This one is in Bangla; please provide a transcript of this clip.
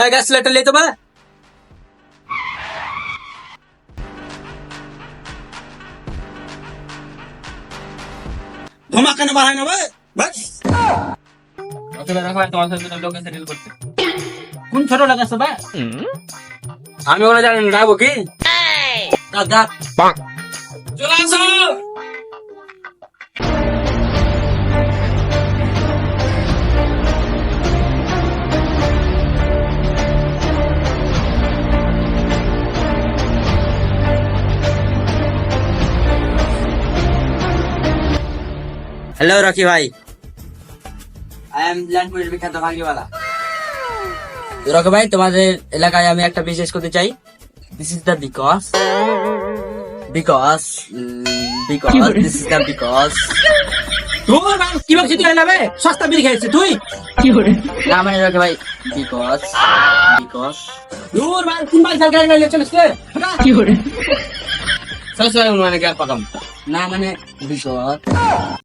গ্যাস সিলিন্ডার লে তো বা ধমা কেন বাড়ায় না ভাই বাস তোমার সাথে লোকে সেটেল করতে কোন ছোট লাগাছে ভাই আমি ওরা জানি না যাবো কি দাদা চলে আসো हेलो रॉकी भाई आई एम लैंडपुर বিখ্যাত ভাঙ্গিওয়ালা রকি ভাই তোমাদের এলাকায় আমি একটা বিজনেস করতে চাই this is the because this is the because তোর বাপ কি ভাবছিস তুই নেবে সস্তা বিড়ি খাইছিস তুই না মানে রকি ভাই বিকজ তোর বাপ কোন বাল চাল গাড়ি নিয়ে চলিস রে কি করে সস্তা মানে কি আর পাকাম না মানে বিকজ